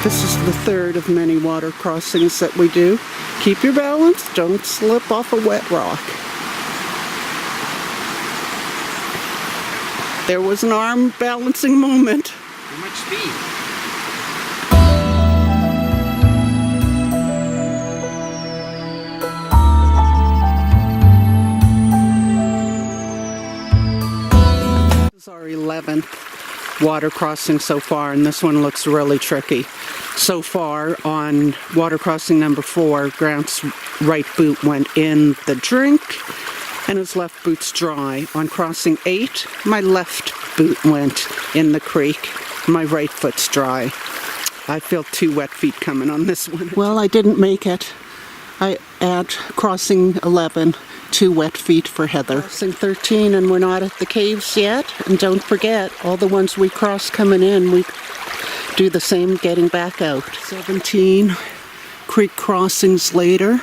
This is the third of many water crossings that we do. Keep your balance, don't slip off a wet rock. There was an arm balancing moment. Too much speed. This is our 11th water crossing so far, and this one looks really tricky. So far on water crossing number 4, Grant's right boot went in the drink and his left boot's dry. On crossing 8, my left boot went in the creek, my right foot's dry. I feel 2 wet feet coming on this one. Well, I didn't make it. At crossing 11, 2 wet feet for Heather. Crossing 13, and we're not at the caves yet. And don't forget, all the ones we cross coming in, we do the same getting back out. 17 creek crossings later,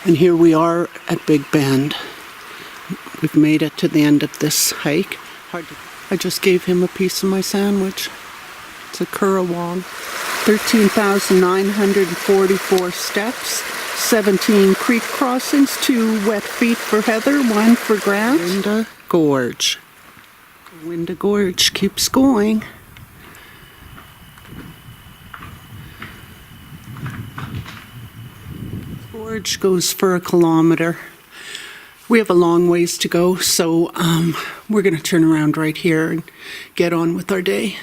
and here we are at Big Bend. We've made it to the end of this hike. I just gave him a piece of my sandwich. It's a caravanning. 13,944 steps, 17 creek crossings, 2 wet feet for Heather, 1 for Grant. Boowinda Gorge. Boowinda Gorge keeps going. Gorge goes for 1 kilometer. We have a long ways to go, so we're going to turn around right here and get on with our day.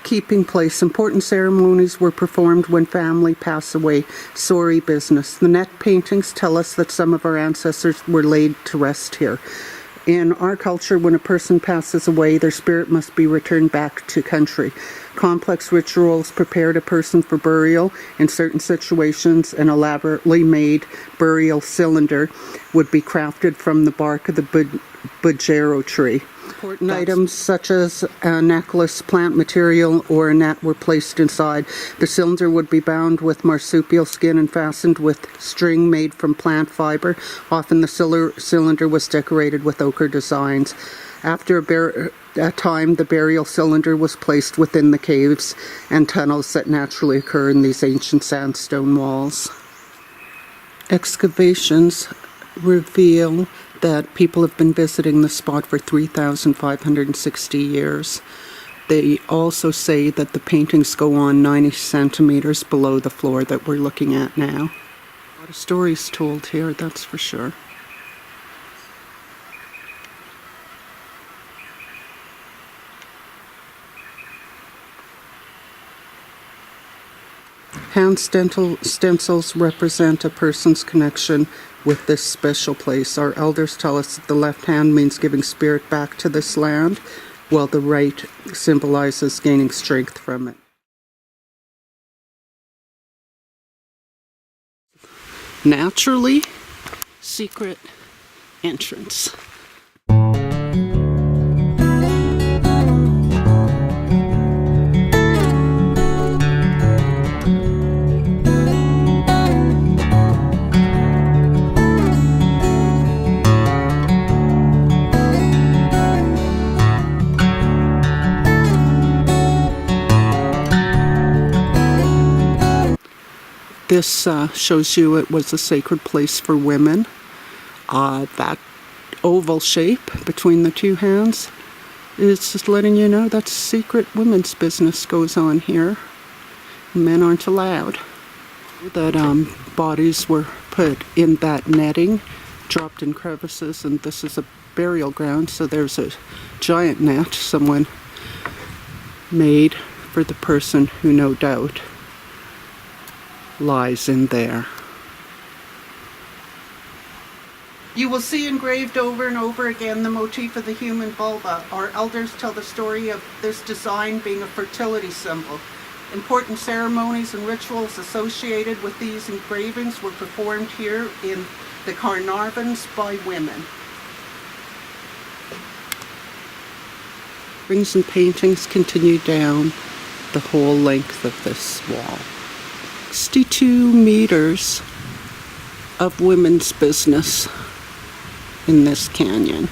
Keeping place. Important ceremonies were performed when family passed away. Sorry business. The net paintings tell us that some of our ancestors were laid to rest here. In our culture, when a person passes away, their spirit must be returned back to country. Complex rituals prepared a person for burial. In certain situations, an elaborately made burial cylinder would be crafted from the bark of the bujero tree. Important items such as a necklace, plant material, or a net were placed inside. The cylinder would be bound with marsupial skin and fastened with string made from plant fiber. Often the cylinder was decorated with ochre designs. After a time, the burial cylinder was placed within the caves and tunnels that naturally occur in these ancient sandstone walls. Excavations reveal that people have been visiting the spot for 3,560 years. They also say that the paintings go on 90 centimeters below the floor that we're looking at now. A lot of stories told here, that's for sure. Hand stencils represent a person's connection with this special place. Our elders tell us that the left hand means giving spirit back to this land, while the right symbolizes gaining strength from it. Naturally, secret entrance. This shows you it was a sacred place for women. That oval shape between the 2 hands is just letting you know that secret women's business goes on here. Men aren't allowed. That bodies were put in that netting, dropped in crevices, and this is a burial ground, so there's a giant net someone made for the person who no doubt lies in there. You will see engraved over and over again the motif of the human vulva. Our elders tell the story of this design being a fertility symbol. Important ceremonies and rituals associated with these engravings were performed here in the Carnarvons by women. Rings and paintings continue down the whole length of this wall. 62 meters of women's business in this canyon.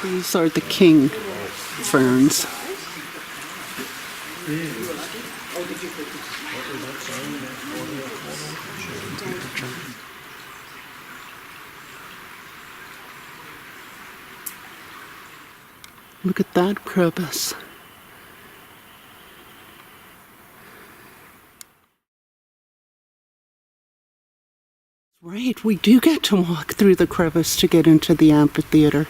These are the king ferns. Look at that crevice. Right, we do get to walk through the crevice to get into the amphitheater.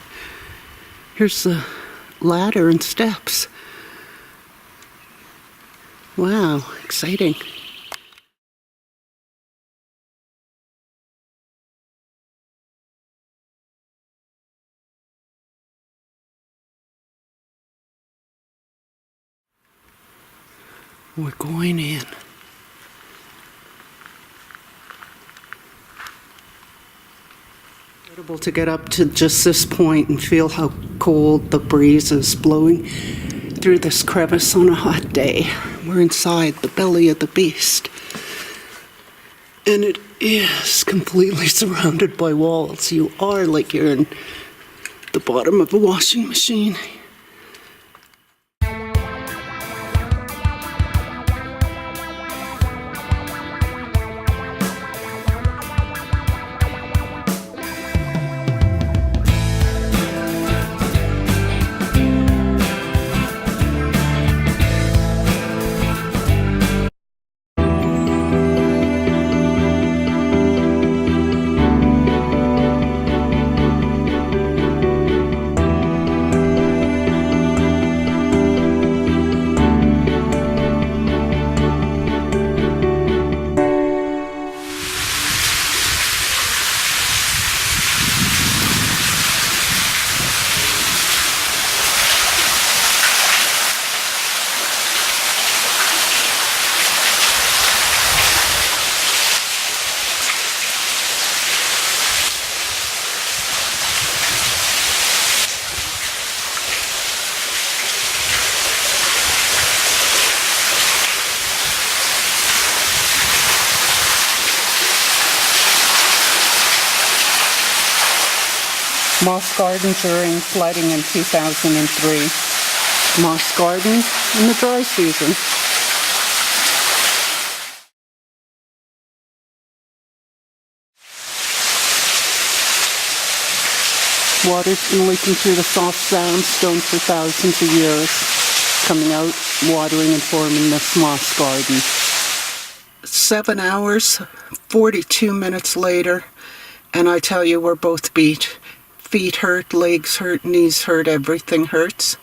Here's the ladder and steps. Wow, exciting. We're going in. Incredible to get up to just this point and feel how cold the breeze is blowing through this crevice on a hot day. We're inside the belly of the beast. And it is completely surrounded by walls. You are like you're in the bottom of a washing machine. Moss Garden during flooding in 2003. Moss Garden in the dry season. Water's been leaking through the soft sandstone for thousands of years, coming out, watering and forming this moss garden. 7 hours, 42 minutes later, and I tell you, we're both beat. Feet hurt, legs hurt, knees hurt, everything hurts.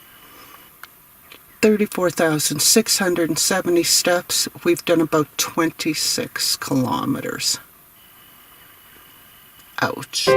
34,670 steps. We've done about 26 kilometers. Ouch.